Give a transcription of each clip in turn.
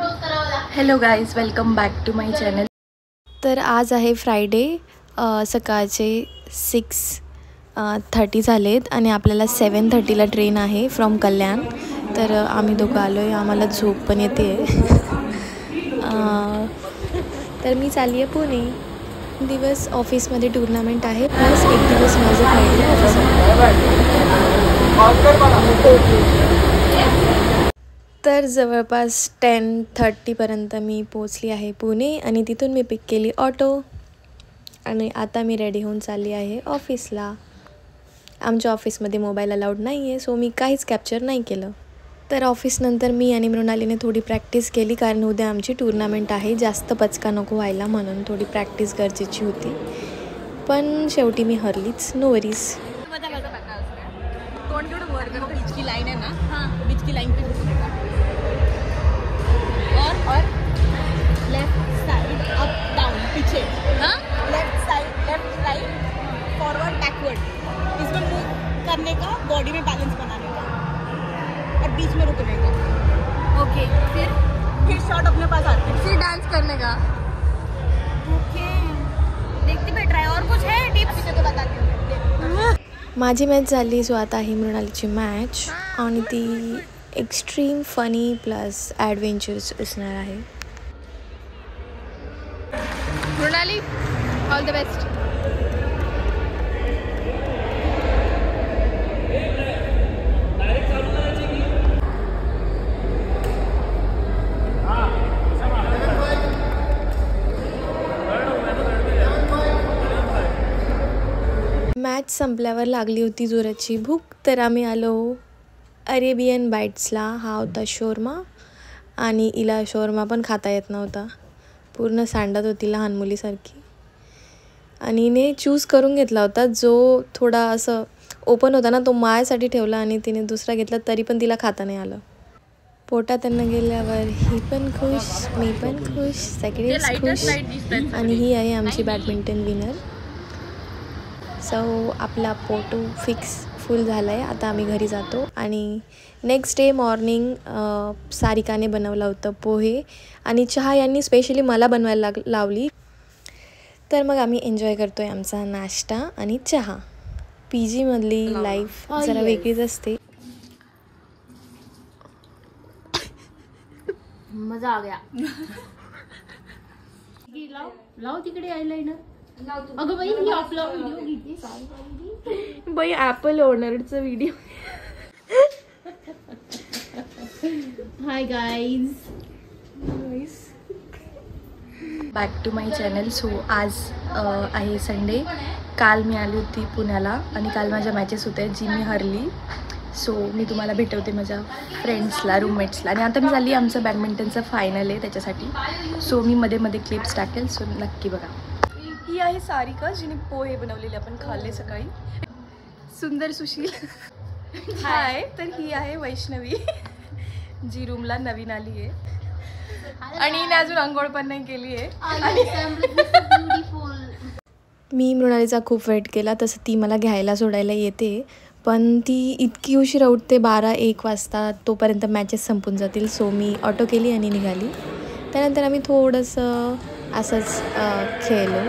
Hello guys, welcome back to my channel. तर आज आहे फ्रायडे, सकाळचे 6:30 झालेत आणि आपल्याला 7:30ला ट्रेन आहे फ्रॉम कल्याण. तर आम्ही दोघं आलो आहे, आम्हाला झोप पण येते आहे. तर मी चालली आहे पुणे. दिवस ऑफिसमध्ये टुर्नामेंट आहे, प्लस एक दिवस माझं फ्रायडे तर जवळपास 10:30पर्यंत मी पोचली आहे पुणे आणि तिथून मी पिक केली ऑटो आणि आता मी रेडी होऊन चालली आहे ऑफिसला. आमच्या ऑफिसमध्ये मोबाईल अलाउड नाही आहे, सो मी काहीच कॅप्चर नाही केलं. तर ऑफिसनंतर मी आणि मृणालीने थोडी प्रॅक्टिस केली, कारण उद्या आमची टुर्नामेंट आहे. जास्त पचका नको व्हायला म्हणून थोडी प्रॅक्टिस गरजेची होती, पण शेवटी मी हरलीच. No worries. बीच की लाइन है ना, हाँ बीच की लाइन पे और लेफ्ट साइड अप डाउन पीछे, हाँ left side left right forward backward, इसमें मूव करने का, बॉडी में बैलेंस बनाने का और बीच में रुकने का. ओके, फिर शॉट अपने पास आते हैं, फिर डांस करने का. ओके, देखते बैठ रहा है. और कुछ है टिप्स तो बताती हूँ. माझी मॅच झाली, सो आता ही मृणालीची मॅच आणि ती एक्स्ट्रीम फनी प्लस ॲडव्हेंचर्स असणार आहे. Mrunali, all the best. Match संपल्यावर लागली होती जोराची भूक, तर आम्ही आलो अरेबियन बाईट्सला. हा होता शोरमा आणि हिला शोरमा पण खाता येत नव्हता, पूर्ण सांडत होती लहान मुलीसारखी. आणि हिने चूज करून घेतला होता जो थोडा असं ओपन होता ना, तो माझ्यासाठी ठेवला आणि तिने दुसरा घेतला, तरी पण तिला खाता नाही आलं. पोटात त्यांना गेल्यावर ही पण खुश, मी पण खुश, सगळेच खुश. आणि ही आहे आमची बॅडमिंटन विनर. सो आपला फोटो फिक्स फुल झाला आहे. आता आम्ही घरी जातो आणि नेक्स्ट डे मॉर्निंग सारिकाने बनवलं होतं पोहे आणि चहा यांनी स्पेशली मला बनवायला लावली. तर मग आम्ही एन्जॉय करतो आहे आमचा नाश्ता आणि चहा. पी जीमधली लाईफ जरा वेगळीच असते. मजा आ गया. लाव तिकडे आयलाइनर. अगं बाई, ही आपला व्हिडिओ घेते बाई, ॲपल ओनरचा video. Hi guys, back to my channel. So आज आहे संडे. काल मी आली होती पुण्याला आणि काल माझ्या मॅचेस होत्या जी मी हरली. सो मी तुम्हाला भेटवते माझ्या फ्रेंड्सला, रूममेट्सला. आणि आता मी चालली, आमचं बॅडमिंटनचं फायनल आहे त्याच्यासाठी. सो मी मध्ये मध्ये क्लिप्स टाकेल, सो नक्की बघा. ही आहे सारिका, जिने पोहे बनवलेले आपण खाल्ले सकाळी. सुंदर सुशील हाय. तर ही आहे वैष्णवी, जी रूमला नवीन आली आहे आणि हिने अजून अंघोळ पण नाही केली आहे. मी मृणालीचा खूप वेट केला, तसं ती मला घ्यायला सोडायला येते, पण ती इतकी उशीर उठते 12-1 वाजता, तोपर्यंत मॅचेस संपून जातील. सो मी ऑटो केली आणि निघाली. त्यानंतर आम्ही थोडंसं असंच खेळलो.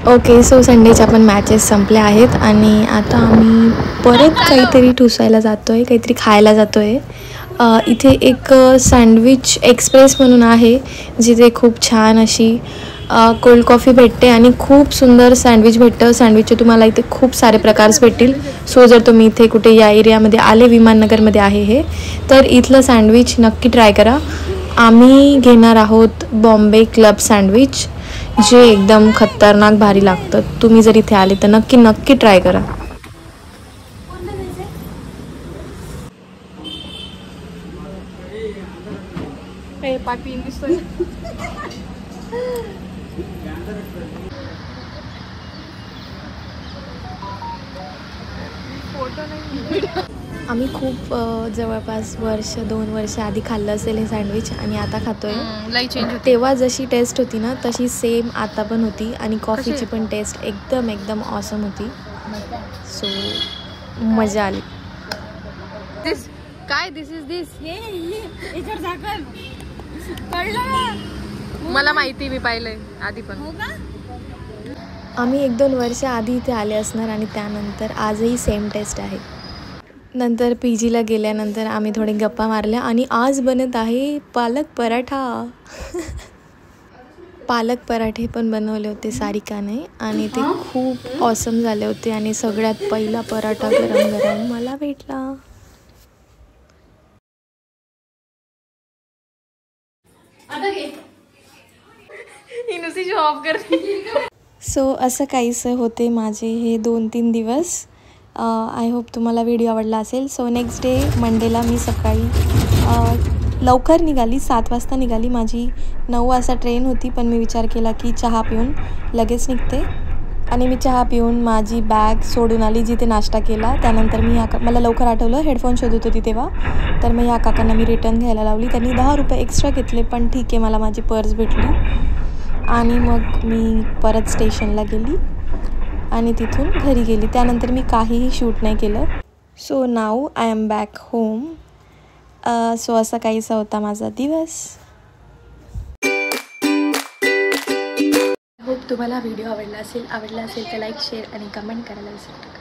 ओके, सो संडेच्या पण मॅचेस संपल्या आहेत आणि आता आम्ही परत काहीतरी ठुसायला जातो आहे, काहीतरी खायला जातो आहे. इथे एक सँडविच एक्सप्रेस म्हणून आहे, जिथे खूप छान अशी कोल्ड कॉफी भेटते आणि खूप सुंदर सँडविच भेटतं. सँडविचचे तुम्हाला इथे खूप सारे प्रकार्स भेटतील. सो जर तुम्ही इथे कुठे या एरियामध्ये आले, विमाननगरमध्ये आहे हे, तर इथलं सँडविच नक्की ट्राय करा. आम्ही घेणार आहोत बॉम्बे क्लब सँडविच, जे एकदम खतरनाक भारी लागतं. तुम्ही जर इथे आले तर नक्की ट्राय करा. पाठी दिसतोय. फोटो नाही. आम्ही खूप जवळपास 1-2 वर्ष आधी खाल्लं असेल हे सँडविच आणि आता खातोय. लई चेंज होती. तेव्हा जशी टेस्ट होती ना तशी सेम आता पण होती आणि कॉफीची पण टेस्ट एकदम ऑसम होती. सो मजा आली. दिस मला माहिती, मी पाहिलंय आधी पण. आम्ही 1-2 वर्ष आधी इथे आले असणार आणि त्यानंतर आजही सेम टेस्ट आहे. नंतर PGला गेल्यानंतर आम्ही थोडे गप्पा मारल्या आणि आज बनत आहे पालक पराठा. पालक पराठे पण बनवले होते सारिकाने आणि ते खूप ऑसम झाले होते आणि सगळ्यात पहिला पराठा गरम गरम मला भेटला. सो असं काहीसं होते माझे हे 2-3 दिवस. आय होप तुम्हाला व्हिडिओ आवडला असेल. सो नेक्स्ट डे मंडेला मी सकाळी लवकर निघाली, 7 वाजता निघाली. माझी 9 वाजता ट्रेन होती, पण मी विचार केला की चहा पिऊन लगेच निघते आणि मी चहा पिऊन माझी बॅग सोडून आली जिथे नाश्ता केला. त्यानंतर मी मला लवकर आठवलं हेडफोन शोधत होती तेव्हा, तर मग ह्या काकांना मी रिटर्न घ्यायला लावली. त्यांनी 10 रुपये एक्स्ट्रा घेतले, पण ठीक आहे, मला माझी पर्स भेटली. आणि मग मी परत स्टेशनला गेली आणि तिथून घरी गेली. त्यानंतर मी काहीही शूट नाही केलं. So now I am back home. So असा काहीसा होता माझा दिवस. होप तुम्हाला व्हिडिओ आवडला असेल तर लाईक, शेअर आणि कमेंट करायला विसरू नका.